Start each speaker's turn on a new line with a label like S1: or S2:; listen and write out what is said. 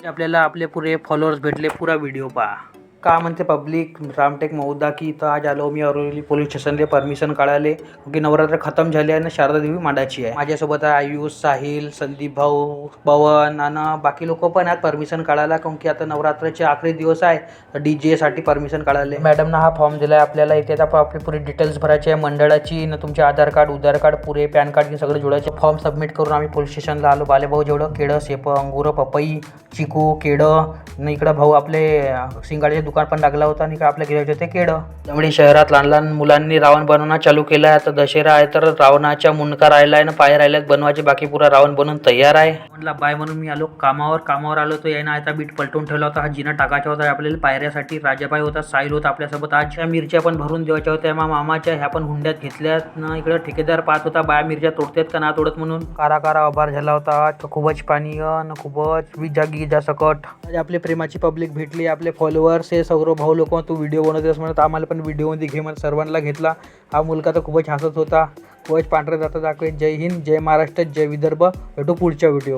S1: आपल्याला आपले पुरे फॉलोअर्स भेटले. पुरा व्हिडिओ पहा. का म्हणते पब्लिक रामटेक मौदा की इथं आज आलो मी अरोली पोलीस स्टेशनले परमिशन काढायले, की नवरात्र खतम झाली आहे ना शारदा देवी मांडायची आहे. माझ्यासोबत आहे आयुष, साहिल, संदीप भाऊ, पवन आणि बाकी लोक पण आहेत परमिशन काढायला, कारण की आता नवरात्राचे आखरी दिवस आहे. तर DJ साठी परमिशन काढायला मॅडमनं हा फॉर्म दिलाय आपल्याला. इथे आता आपली पुरी डिटेल्स भरायची आहे मंडळाची ना, तुमचे आधार कार्ड, उधार कार्ड, पुरे पॅन कार्ड सगळे जोडायचे. फॉर्म सबमिट करून आम्ही पोलीस स्टेशनला आलो. बालेभाऊ जेवढं केळं, सेप, अंगूर, पपई, चिकू, केळं आणि इकडं भाऊ आपले शिंगाडे दुकान पण लागला होता आणि आपल्या गिरायचे होते केळं. त्यामुळे शहरात लहान लहान मुलांनी रावण बनवणं चालू केलं आहे. आता दशेरा आहे तर रावणाच्या मुंडका राहिलाय ना पाय राहिल्यात बनवायचे, बाकी पुरा रावण बनवून तयार आहे. म्हणला बाय म्हणून मी आलो कामावर आलो. तो यानं आता बीट पलटून ठेवला होता. हा जिना टाकायचा होता आपल्याला पायऱ्यासाठी. राजाबाई होता, साहिल होता आपल्यासोबत. आज मिरच्या पण भरून देवायच्या होत्या मामाच्या, ह्या पण हुंड्यात घेतल्यात ना. इकडे ठेकेदार पाहत होता बाया मिरच्या तोडतात का ना तोडत म्हणून. कारा अभार झाला होता आज. खूपच पाणी न खूपच विजा सकट. आज आपले प्रेमाची पब्लिक भेटली, आपले फॉलोअर्स हे सौरव भाऊ लोक. तू व्हिडिओ बनवतेस म्हणत आम्हाला पण व्हिडिओमध्ये घे म्हणत सर्वांना घेतला. हा मुलगा तर खूपच हसत होता. खूपच पांढरे जाता दाखवे. जय हिंद, जय महाराष्ट्र, जय विदर्भ. भेटू पुढच्या व्हिडिओ.